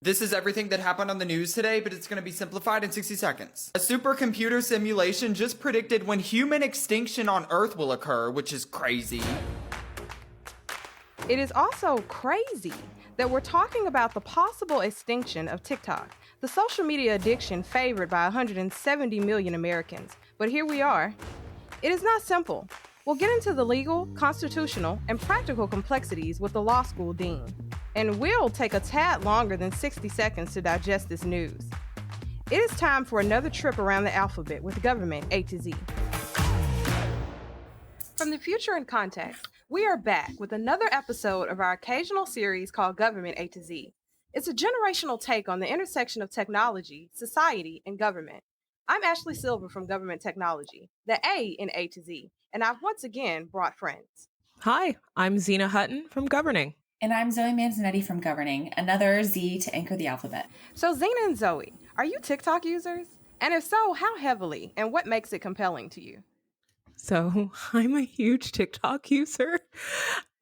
This is everything that happened on the news today, but it's going to be simplified in 60 seconds. A supercomputer simulation just predicted when human extinction on Earth will occur, which is crazy. It is also crazy that we're talking about the possible extinction of TikTok, the social media addiction favored by 170 million Americans. But here we are. It is not simple. We'll get into the legal, constitutional, and practical complexities with the law school dean. And we'll take a tad longer than 60 seconds to digest this news. It is time for another trip around the alphabet with government A to Z. From the future in context, we are back with another episode of our occasional series called Government A to Z. It's a generational take on the intersection of technology, society, and government. I'm Ashley Silver from Government Technology, the A in A to Z, and I've once again brought friends. Hi, I'm Zena Hutton from Governing. And I'm Zoe Manzanetti from Governing, another Z to anchor the alphabet. So Zena and Zoe, are you TikTok users? And if so, how heavily, and what makes it compelling to you? So I'm a huge TikTok user.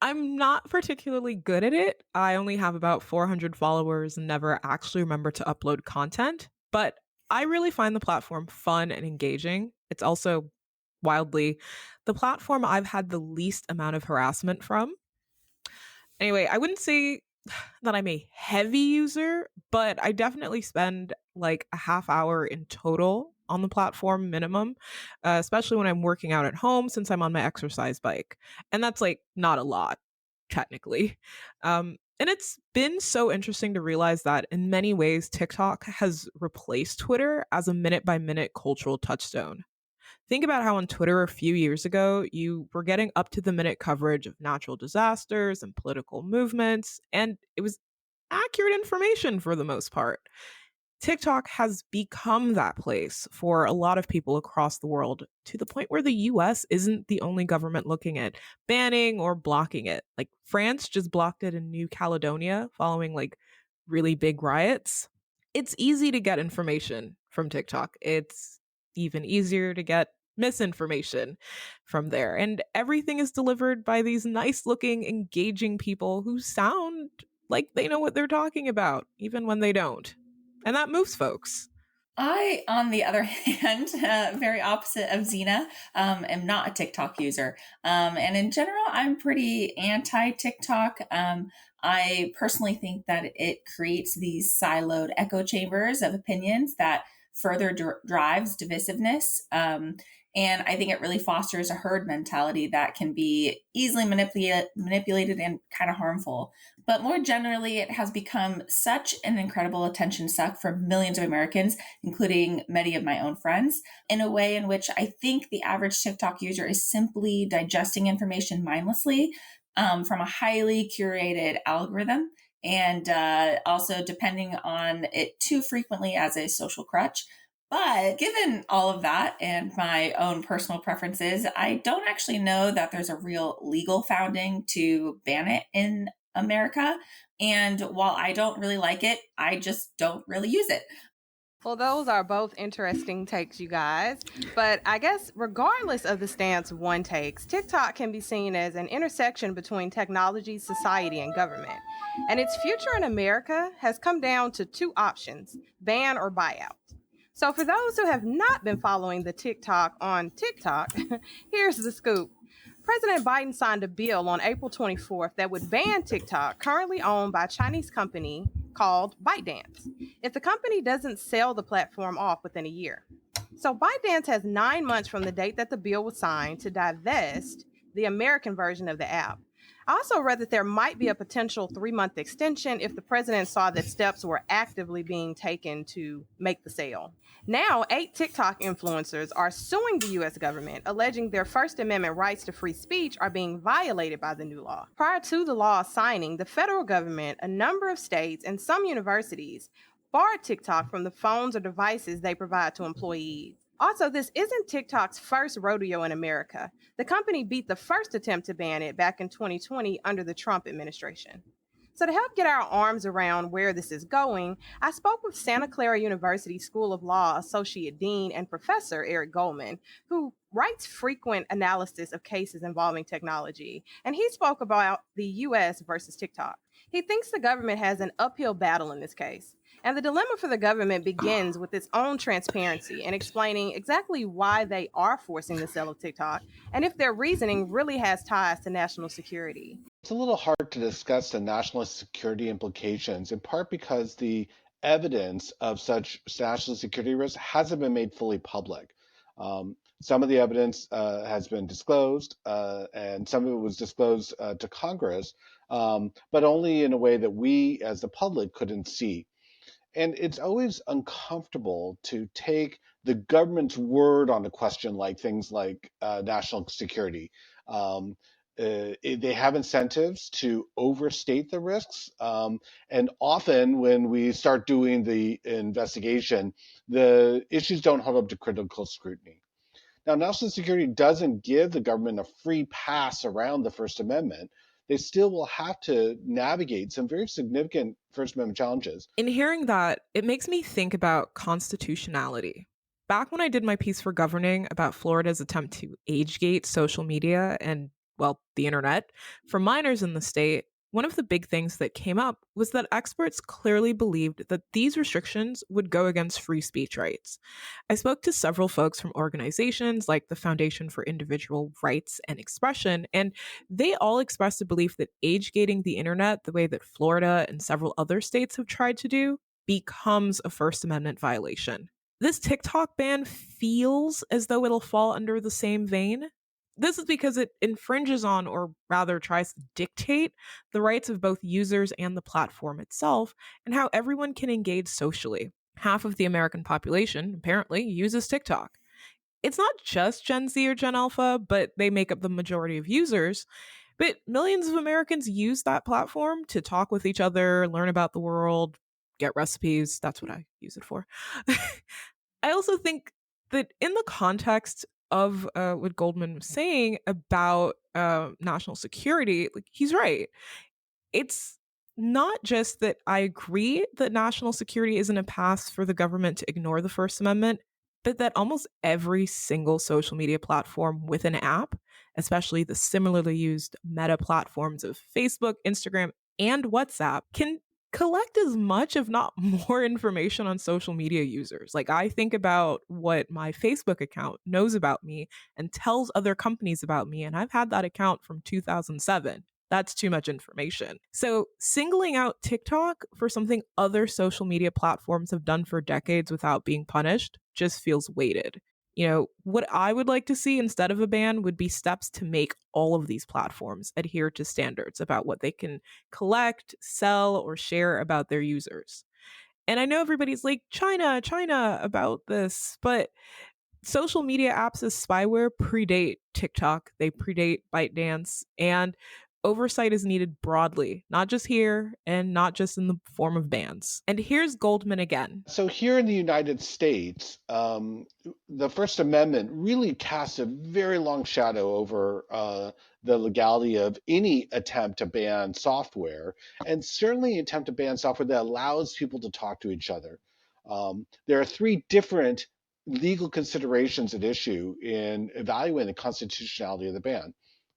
I'm not particularly good at it. I only have about 400 followers and never actually remember to upload content, but I really find the platform fun and engaging. It's also wildly the platform I've had the least amount of harassment from. Anyway, I wouldn't say that I'm a heavy user, but I definitely spend like a half hour in total on the platform minimum, especially when I'm working out at home since I'm on my exercise bike. And that's like not a lot, technically. And it's been so interesting to realize that in many ways, TikTok has replaced Twitter as a minute by minute cultural touchstone. Think about how on Twitter a few years ago, you were getting up to the minute coverage of natural disasters and political movements, and it was accurate information for the most part. TikTok has become that place for a lot of people across the world to the point where the US isn't the only government looking at banning or blocking it. Like France just blocked it in New Caledonia following like really big riots. It's easy to get information from TikTok. It's even easier to get misinformation from there. And everything is delivered by these nice looking, engaging people who sound like they know what they're talking about, even when they don't. And that moves folks. I, on the other hand, very opposite of Zena, am not a TikTok user. And in general, I'm pretty anti-TikTok. I personally think that it creates these siloed echo chambers of opinions that further drives divisiveness. And I think it really fosters a herd mentality that can be easily manipulated and kind of harmful. But more generally, it has become such an incredible attention suck for millions of Americans, including many of my own friends, in a way in which I think the average TikTok user is simply digesting information mindlessly from a highly curated algorithm, and also depending on it too frequently as a social crutch. But given all of that and my own personal preferences, I don't actually know that there's a real legal founding to ban it in America. And while I don't really like it, I just don't really use it. Well, those are both interesting takes, you guys. But I guess regardless of the stance one takes, TikTok can be seen as an intersection between technology, society, and government. And its future in America has come down to two options: ban or buyout. So for those who have not been following the TikTok on TikTok, here's the scoop. President Biden signed a bill on April 24th that would ban TikTok, currently owned by a Chinese company called ByteDance, if the company doesn't sell the platform off within a year. So ByteDance has 9 months from the date that the bill was signed to divest the American version of the app. I also read that there might be a potential 3-month extension if the president saw that steps were actively being taken to make the sale. Now, 8 TikTok influencers are suing the U.S. government, alleging their First Amendment rights to free speech are being violated by the new law. Prior to the law signing, the federal government, a number of states, and some universities barred TikTok from the phones or devices they provide to employees. Also, this isn't TikTok's first rodeo in America. The company beat the first attempt to ban it back in 2020 under the Trump administration. So to help get our arms around where this is going, I spoke with Santa Clara University School of Law Associate Dean and Professor Eric Goldman, who writes frequent analysis of cases involving technology. And he spoke about the US versus TikTok. He thinks the government has an uphill battle in this case. And the dilemma for the government begins with its own transparency and explaining exactly why they are forcing the sale of TikTok and if their reasoning really has ties to national security. It's a little hard to discuss the national security implications, in part because the evidence of such national security risks hasn't been made fully public. Some of the evidence has been disclosed, and some of it was disclosed to Congress, but only in a way that we, as the public, couldn't see. And it's always uncomfortable to take the government's word on a question like things like national security. Um, they have incentives to overstate the risks. And often, when we start doing the investigation, the issues don't hold up to critical scrutiny. Now, national security doesn't give the government a free pass around the First Amendment. They still will have to navigate some very significant First Amendment challenges. In hearing that, it makes me think about constitutionality. Back when I did my piece for Governing about Florida's attempt to age gate social media and, well, the internet for minors in the state, one of the big things that came up was that experts clearly believed that these restrictions would go against free speech rights. I spoke to several folks from organizations like the Foundation for Individual Rights and Expression, and they all expressed a belief that age gating the internet, the way that Florida and several other states have tried to do, becomes a First Amendment violation. This TikTok ban feels as though it'll fall under the same vein. This is because it infringes on, or rather tries to dictate, the rights of both users and the platform itself, and how everyone can engage socially. Half of the American population, apparently, uses TikTok. It's not just Gen Z or Gen Alpha, but they make up the majority of users. But millions of Americans use that platform to talk with each other, learn about the world, get recipes. That's what I use it for. I also think that in the context of what Goldman was saying about national security, like he's right. It's not just that I agree that national security isn't a path for the government to ignore the First Amendment, but that almost every single social media platform with an app, especially the similarly used meta platforms of Facebook, Instagram, and WhatsApp, can collect as much, if not more, information on social media users. Like, I think about what my Facebook account knows about me and tells other companies about me, and I've had that account from 2007. That's too much information. So, singling out TikTok for something other social media platforms have done for decades without being punished just feels weighted. What I would like to see instead of a ban would be steps to make all of these platforms adhere to standards about what they can collect, sell, or share about their users. And I know everybody's like, China, China about this, but social media apps as spyware predate TikTok, they predate ByteDance, and oversight is needed broadly, not just here and not just in the form of bans. And here's Goldman again. So, here in the United States, the First Amendment really casts a very long shadow over the legality of any attempt to ban software, and certainly an attempt to ban software that allows people to talk to each other. There are three different legal considerations at issue in evaluating the constitutionality of the ban.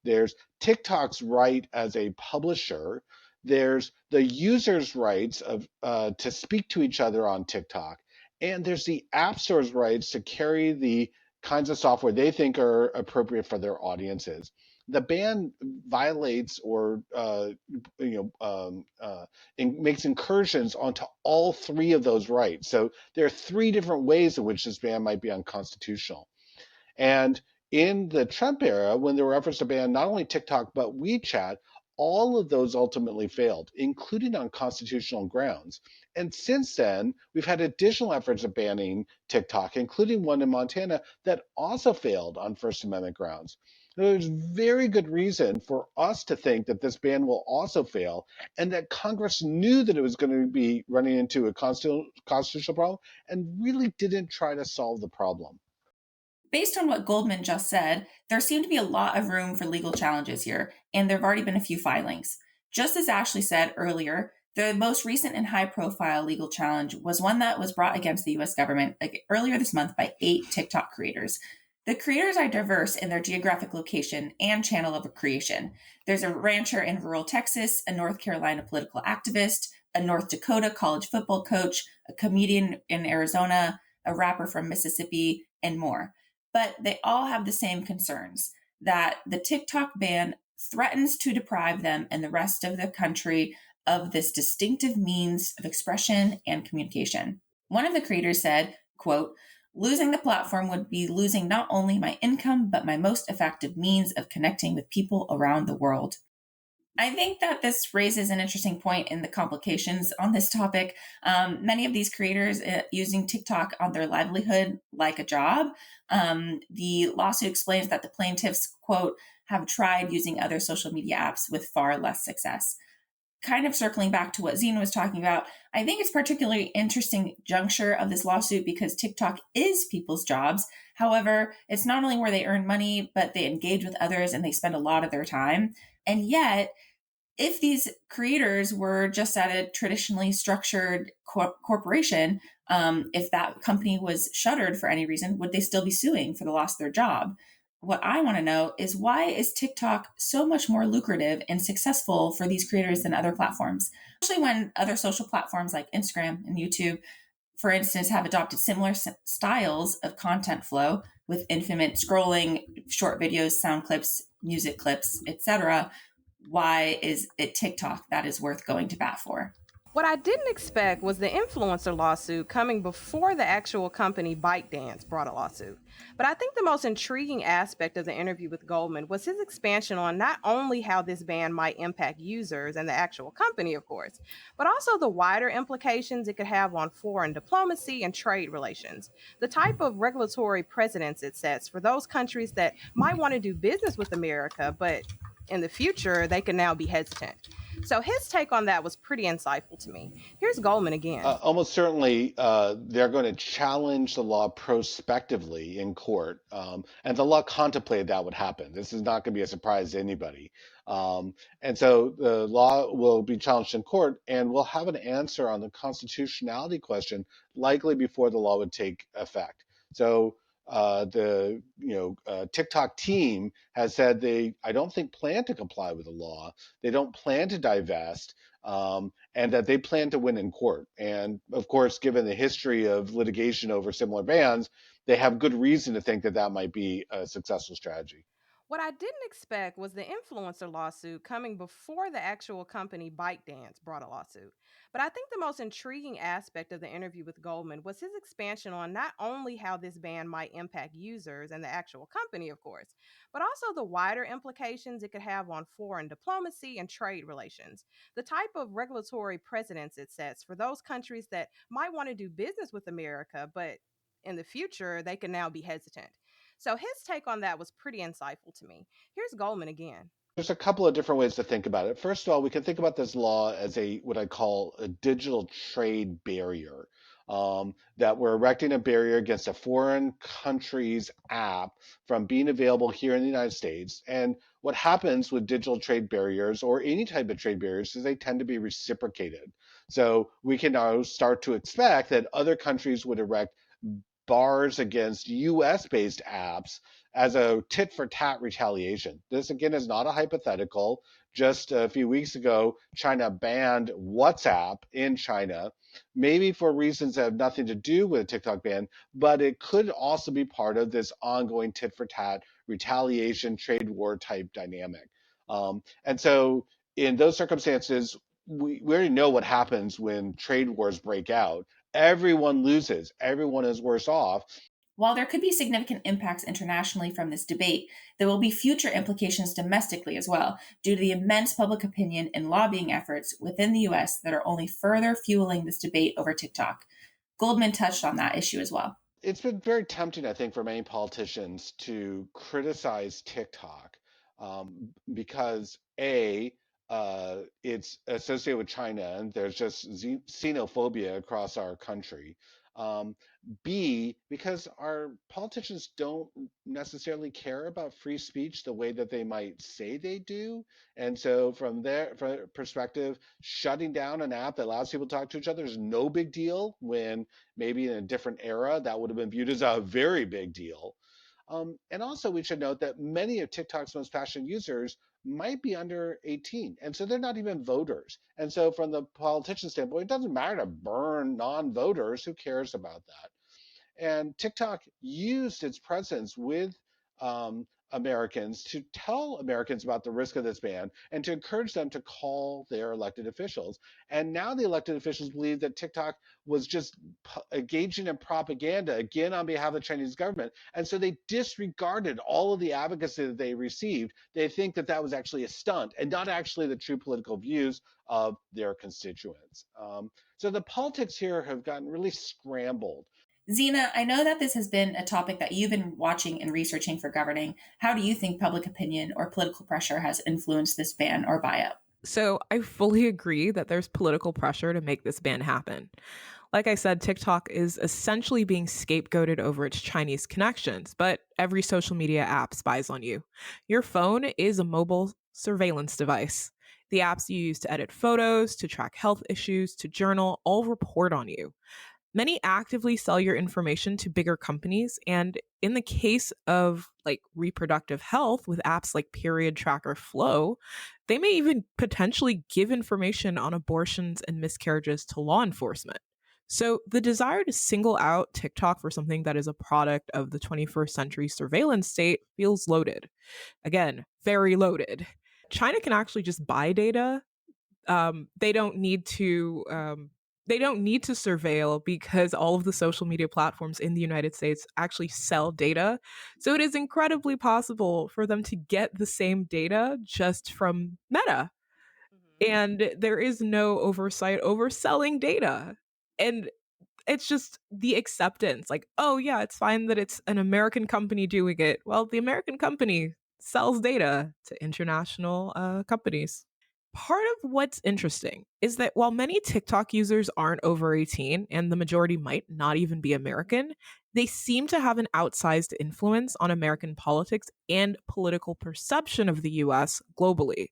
There's TikTok's right as a publisher. There's the user's rights of to speak to each other on TikTok, and there's the App Store's rights to carry the kinds of software they think are appropriate for their audiences. The ban violates or makes incursions onto all three of those rights. So there are three different ways in which this ban might be unconstitutional. And in the Trump era, when there were efforts to ban not only TikTok but WeChat, all of those ultimately failed, including on constitutional grounds. And since then, we've had additional efforts of banning TikTok, including one in Montana that also failed on First Amendment grounds. There's very good reason for us to think that this ban will also fail, and that Congress knew that it was going to be running into a constitutional problem and really didn't try to solve the problem. Based on what Goldman just said, there seemed to be a lot of room for legal challenges here, and there have already been a few filings. Just as Ashley said earlier, the most recent and high profile legal challenge was one that was brought against the US government earlier this month by 8 TikTok creators. The creators are diverse in their geographic location and channel of creation. There's a rancher in rural Texas, a North Carolina political activist, a North Dakota college football coach, a comedian in Arizona, a rapper from Mississippi, and more. But they all have the same concerns that the TikTok ban threatens to deprive them and the rest of the country of this distinctive means of expression and communication. One of the creators said, quote, losing the platform would be losing not only my income, but my most effective means of connecting with people around the world. I think that this raises an interesting point in the complications on this topic. Many of these creators using TikTok on their livelihood like a job. The lawsuit explains that the plaintiffs, quote, have tried using other social media apps with far less success. Kind of circling back to what Zena was talking about, I think it's particularly interesting juncture of this lawsuit because TikTok is people's jobs. However, it's not only where they earn money, but they engage with others and they spend a lot of their time. And yet, if these creators were just at a traditionally structured corporation, if that company was shuttered for any reason, would they still be suing for the loss of their job? What I want to know is why is TikTok so much more lucrative and successful for these creators than other platforms? Especially when other social platforms like Instagram and YouTube, for instance, have adopted similar styles of content flow with infinite scrolling, short videos, sound clips, music clips, etc. Why is it TikTok that is worth going to bat for? What I didn't expect was the influencer lawsuit coming before the actual company ByteDance brought a lawsuit. But I think the most intriguing aspect of the interview with Goldman was his expansion on not only how this ban might impact users and the actual company, of course, but also the wider implications it could have on foreign diplomacy and trade relations. The type of regulatory precedents it sets for those countries that might want to do business with America, but in the future, they could now be hesitant. So his take on that was pretty insightful to me. Here's Goldman again. Almost certainly, they're going to challenge the law prospectively in court, and the law contemplated that would happen. This is not going to be a surprise to anybody. And so the law will be challenged in court, and we'll have an answer on the constitutionality question likely before the law would take effect. So the TikTok team has said I don't think, plan to comply with the law. They don't plan to divest. And that they plan to win in court. And of course, given the history of litigation over similar bans, they have good reason to think that that might be a successful strategy. What I didn't expect was the influencer lawsuit coming before the actual company ByteDance brought a lawsuit. But I think the most intriguing aspect of the interview with Goldman was his expansion on not only how this ban might impact users and the actual company, of course, but also the wider implications it could have on foreign diplomacy and trade relations. The type of regulatory precedents it sets for those countries that might want to do business with America, but in the future, they can now be hesitant. So his take on that was pretty insightful to me. Here's Goldman again. There's a couple of different ways to think about it. First of all, we can think about this law as what I call a digital trade barrier. That we're erecting a barrier against a foreign country's app from being available here in the United States. And what happens with digital trade barriers or any type of trade barriers is they tend to be reciprocated. So we can now start to expect that other countries would erect bars against US based apps as a tit for tat retaliation. This, again, is not a hypothetical. Just a few weeks ago, China banned WhatsApp in China, maybe for reasons that have nothing to do with a TikTok ban, but it could also be part of this ongoing tit for tat retaliation, trade war type dynamic. And so, in those circumstances, we already know what happens when trade wars break out. Everyone loses, everyone is worse off. While there could be significant impacts internationally from this debate, there will be future implications domestically as well, due to the immense public opinion and lobbying efforts within the US that are only further fueling this debate over TikTok. Goldman touched on that issue as well. It's been very tempting, I think, for many politicians to criticize TikTok because it's associated with China, and there's just xenophobia across our country. Um, B, because our politicians don't necessarily care about free speech the way that they might say they do. And so, from their perspective, shutting down an app that allows people to talk to each other is no big deal, when maybe in a different era that would have been viewed as a very big deal. And also, we should note that many of TikTok's most passionate users might be under 18. And so they're not even voters. And so, from the politician standpoint, it doesn't matter to burn non voters. Who cares about that? And TikTok used its presence with Americans to tell Americans about the risk of this ban and to encourage them to call their elected officials. And now the elected officials believe that TikTok was just engaging in propaganda, again, on behalf of the Chinese government. And so they disregarded all of the advocacy that they received. They think that that was actually a stunt and not actually the true political views of their constituents. So the politics here have gotten really scrambled. Zena, I know that this has been a topic that you've been watching and researching for governing. How do you think public opinion or political pressure has influenced this ban or buyout? So I fully agree that there's political pressure to make this ban happen. Like I said, TikTok is essentially being scapegoated over its Chinese connections, but every social media app spies on you. Your phone is a mobile surveillance device. The apps you use to edit photos, to track health issues, to journal, all report on you. Many actively sell your information to bigger companies, and in the case of like reproductive health with apps like Period Tracker Flow, they may even potentially give information on abortions and miscarriages to law enforcement. So the desire to single out TikTok for something that is a product of the 21st century surveillance state feels loaded. Again, very loaded. China can actually just buy data. They don't need to surveil because all of the social media platforms in the United States actually sell data. So it is incredibly possible for them to get the same data just from Meta. And there is no oversight over selling data. And it's just the acceptance like, oh, yeah, it's fine that it's an American company doing it. Well, the American company sells data to international companies. Part of what's interesting is that while many TikTok users aren't over 18 and the majority might not even be American, they seem to have an outsized influence on American politics and political perception of the US globally.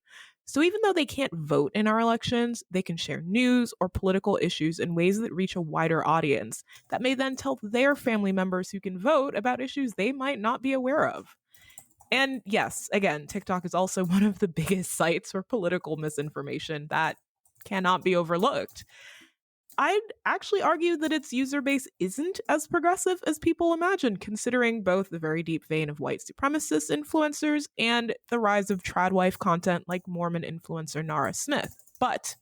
So even though they can't vote in our elections, they can share news or political issues in ways that reach a wider audience that may then tell their family members who can vote about issues they might not be aware of. And yes, again, TikTok is also one of the biggest sites for political misinformation that cannot be overlooked. I'd actually argue that its user base isn't as progressive as people imagine, considering both the very deep vein of white supremacist influencers and the rise of tradwife content like Mormon influencer Nara Smith. But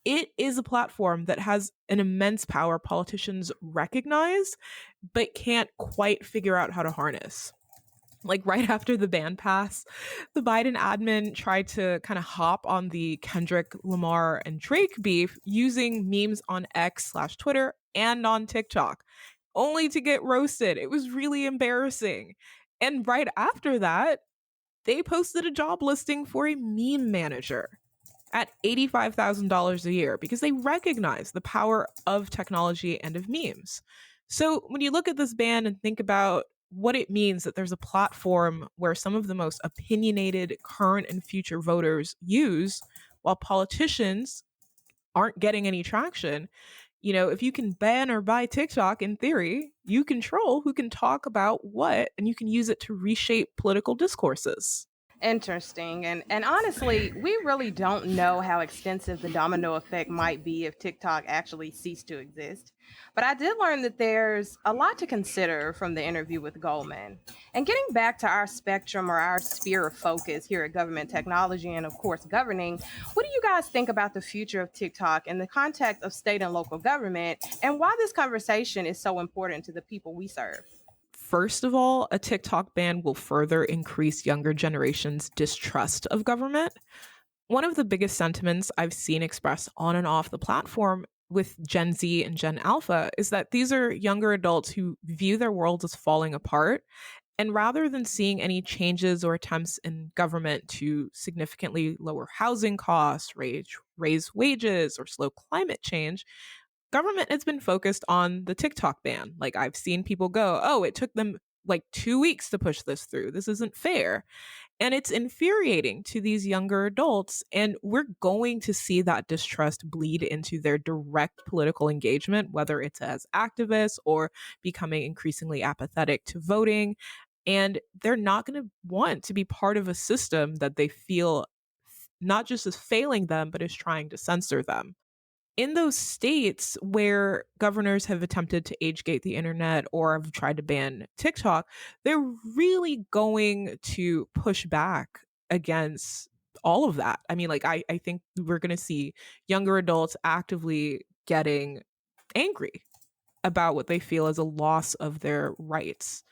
it is a platform that has an immense power politicians recognize, but can't quite figure out how to harness. Like right after the ban pass, the Biden admin tried to kind of hop on the Kendrick Lamar and Drake beef using memes on X/Twitter and on TikTok, only to get roasted. It was really embarrassing. And right after that, they posted a job listing for a meme manager at $85,000 a year because they recognize the power of technology and of memes. So when you look at this ban and think about what it means that there's a platform where some of the most opinionated current and future voters use, while politicians aren't getting any traction, if you can ban or buy TikTok, in theory, you control who can talk about what, and you can use it to reshape political discourses. Interesting. And honestly, we really don't know how extensive the domino effect might be if TikTok actually ceased to exist. But I did learn that there's a lot to consider from the interview with Goldman. And getting back to our spectrum or our sphere of focus here at government technology and, of course, governing, what do you guys think about the future of TikTok in the context of state and local government and why this conversation is so important to the people we serve? First of all, a TikTok ban will further increase younger generations' distrust of government. One of the biggest sentiments I've seen expressed on and off the platform with Gen Z and Gen Alpha is that these are younger adults who view their world as falling apart. And rather than seeing any changes or attempts in government to significantly lower housing costs, raise wages, or slow climate change, government has been focused on the TikTok ban. Like I've seen people go, oh, it took them like 2 weeks to push this through. This isn't fair. And it's infuriating to these younger adults. And we're going to see that distrust bleed into their direct political engagement, whether it's as activists or becoming increasingly apathetic to voting. And they're not going to want to be part of a system that they feel not just is failing them, but is trying to censor them. In those states where governors have attempted to age gate the internet or have tried to ban TikTok, they're really going to push back against all of that. I mean, like, I think we're going to see younger adults actively getting angry about what they feel as a loss of their rights.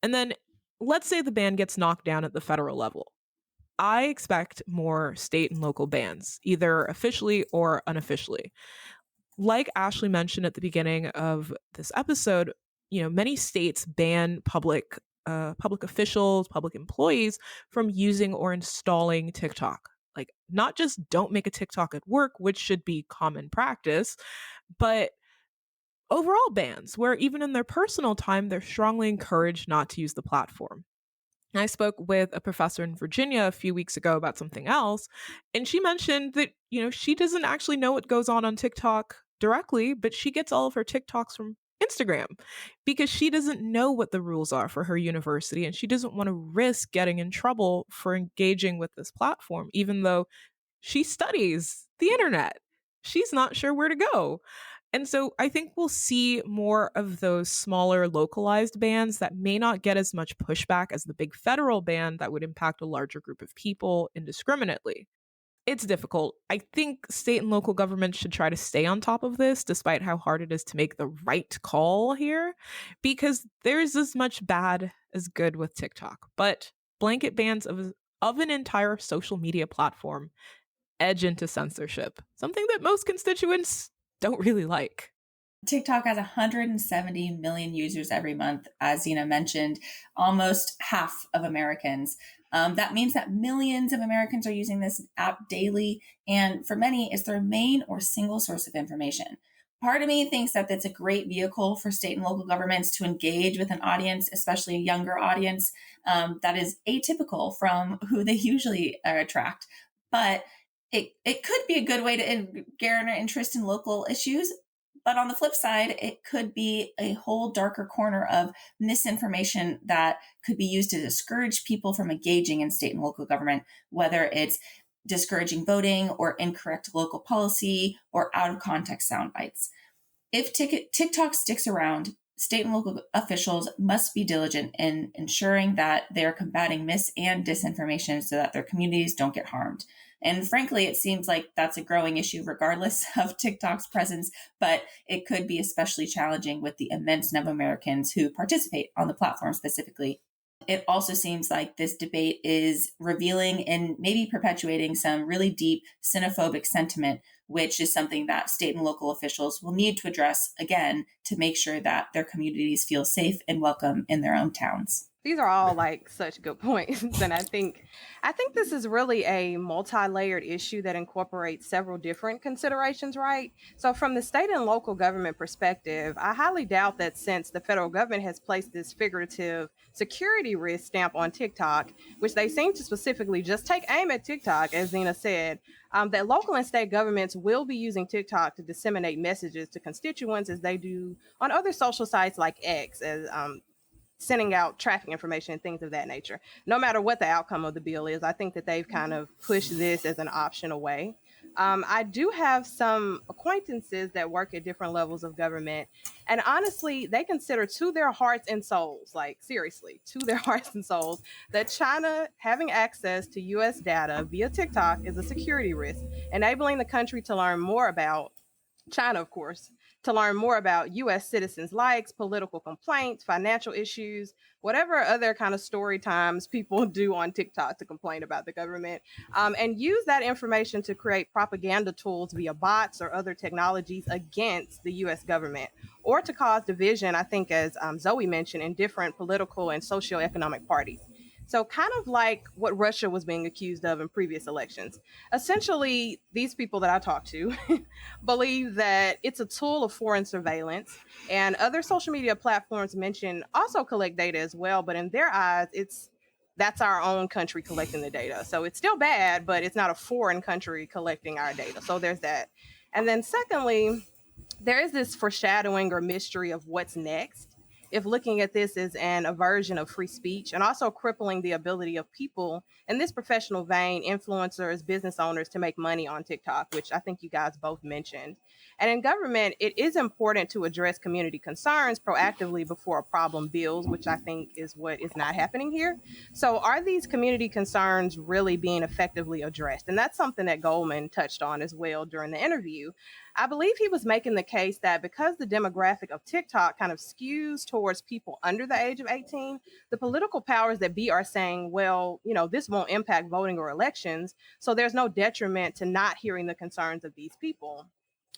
And then let's say the ban gets knocked down at the federal level. I expect more state and local bans, either officially or unofficially. Like Ashley mentioned at the beginning of this episode, many states ban public officials, public employees from using or installing TikTok. Like, not just don't make a TikTok at work, which should be common practice, but overall bans where even in their personal time, they're strongly encouraged not to use the platform. I spoke with a professor in Virginia a few weeks ago about something else, and she mentioned that, she doesn't actually know what goes on TikTok directly, but she gets all of her TikToks from Instagram because she doesn't know what the rules are for her university, and she doesn't want to risk getting in trouble for engaging with this platform, even though she studies the internet. She's not sure where to go. And so I think we'll see more of those smaller localized bans that may not get as much pushback as the big federal ban that would impact a larger group of people indiscriminately. It's difficult. I think state and local governments should try to stay on top of this, despite how hard it is to make the right call here, because there's as much bad as good with TikTok. But blanket bans of an entire social media platform edge into censorship, something that most constituents don't really like. TikTok has 170 million users every month, as Zena mentioned, almost half of Americans. That means that millions of Americans are using this app daily, and for many, it's their main or single source of information. Part of me thinks that that's a great vehicle for state and local governments to engage with an audience, especially a younger audience, that is atypical from who they usually attract. But it could be a good way to garner interest in local issues. But on the flip side, it could be a whole darker corner of misinformation that could be used to discourage people from engaging in state and local government, whether it's discouraging voting or incorrect local policy or out of context sound bites. If TikTok sticks around, state and local officials must be diligent in ensuring that they're combating mis and disinformation so that their communities don't get harmed. And frankly, it seems like that's a growing issue regardless of TikTok's presence, but it could be especially challenging with the immense number of Americans who participate on the platform specifically. It also seems like this debate is revealing and maybe perpetuating some really deep xenophobic sentiment, which is something that state and local officials will need to address again to make sure that their communities feel safe and welcome in their own towns. These are all like such good points. And I think this is really a multi-layered issue that incorporates several different considerations, right? So from the state and local government perspective, I highly doubt that since the federal government has placed this figurative security risk stamp on TikTok, which they seem to specifically just take aim at TikTok, as Zena said, that local and state governments will be using TikTok to disseminate messages to constituents as they do on other social sites like X, as sending out traffic information and things of that nature. No matter what the outcome of the bill is, I think that they've kind of pushed this as an option away. I do have some acquaintances that work at different levels of government, and honestly, they consider to their hearts and souls, like seriously, to their hearts and souls, that China having access to US data via TikTok is a security risk, enabling the country to learn more about China, of course, to learn more about US citizens' likes, political complaints, financial issues, whatever other kind of story times people do on TikTok to complain about the government, and use that information to create propaganda tools via bots or other technologies against the US government, or to cause division, I think, as Zoe mentioned, in different political and socioeconomic parties. So, kind of like what Russia was being accused of in previous elections. Essentially, these people that I talked to believe that it's a tool of foreign surveillance, and other social media platforms mentioned also collect data as well, but in their eyes, that's our own country collecting the data. So it's still bad, but it's not a foreign country collecting our data. So there's that. And then secondly, there is this foreshadowing or mystery of what's next. if looking at this as an aversion of free speech and also crippling the ability of people in this professional vein, influencers, business owners, to make money on TikTok, which I think you guys both mentioned. And in government, it is important to address community concerns proactively before a problem builds, which I think is what is not happening here. So, are these community concerns really being effectively addressed? And that's something that Goldman touched on as well during the interview. I believe he was making the case that because the demographic of TikTok kind of skews towards people under the age of 18, the political powers that be are saying, well, this won't impact voting or elections. So there's no detriment to not hearing the concerns of these people.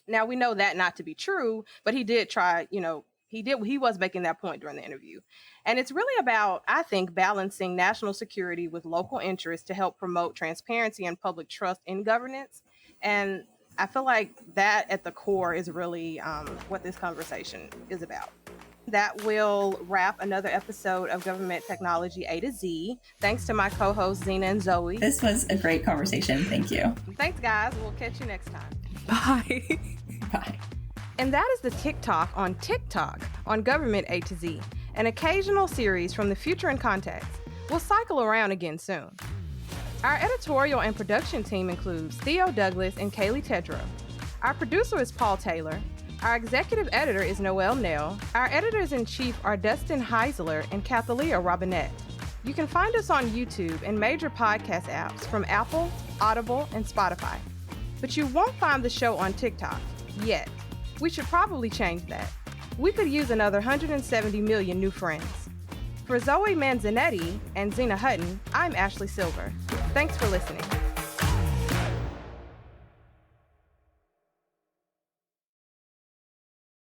Now, we know that not to be true, but he did try, he was making that point during the interview. And it's really about, I think, balancing national security with local interests to help promote transparency and public trust in governance. And I feel like that at the core is really what this conversation is about. That will wrap another episode of Government Technology A to Z. Thanks to my co-hosts, Zena and Zoe. This was a great conversation. Thank you. Thanks, guys. We'll catch you next time. Bye. Bye. And that is the TikTok on Government A to Z, an occasional series from the future in context. We'll cycle around again soon. Our editorial and production team includes Theo Douglas and Kaylee Tedrow. Our producer is Paul Taylor. Our executive editor is Noelle Nell. Our editors-in-chief are Dustin Heisler and Kathalia Robinette. You can find us on YouTube and major podcast apps from Apple, Audible, and Spotify. But you won't find the show on TikTok yet. We should probably change that. We could use another 170 million new friends. For Zoe Manzanetti and Zena Hutton, I'm Ashley Silver. Thanks for listening.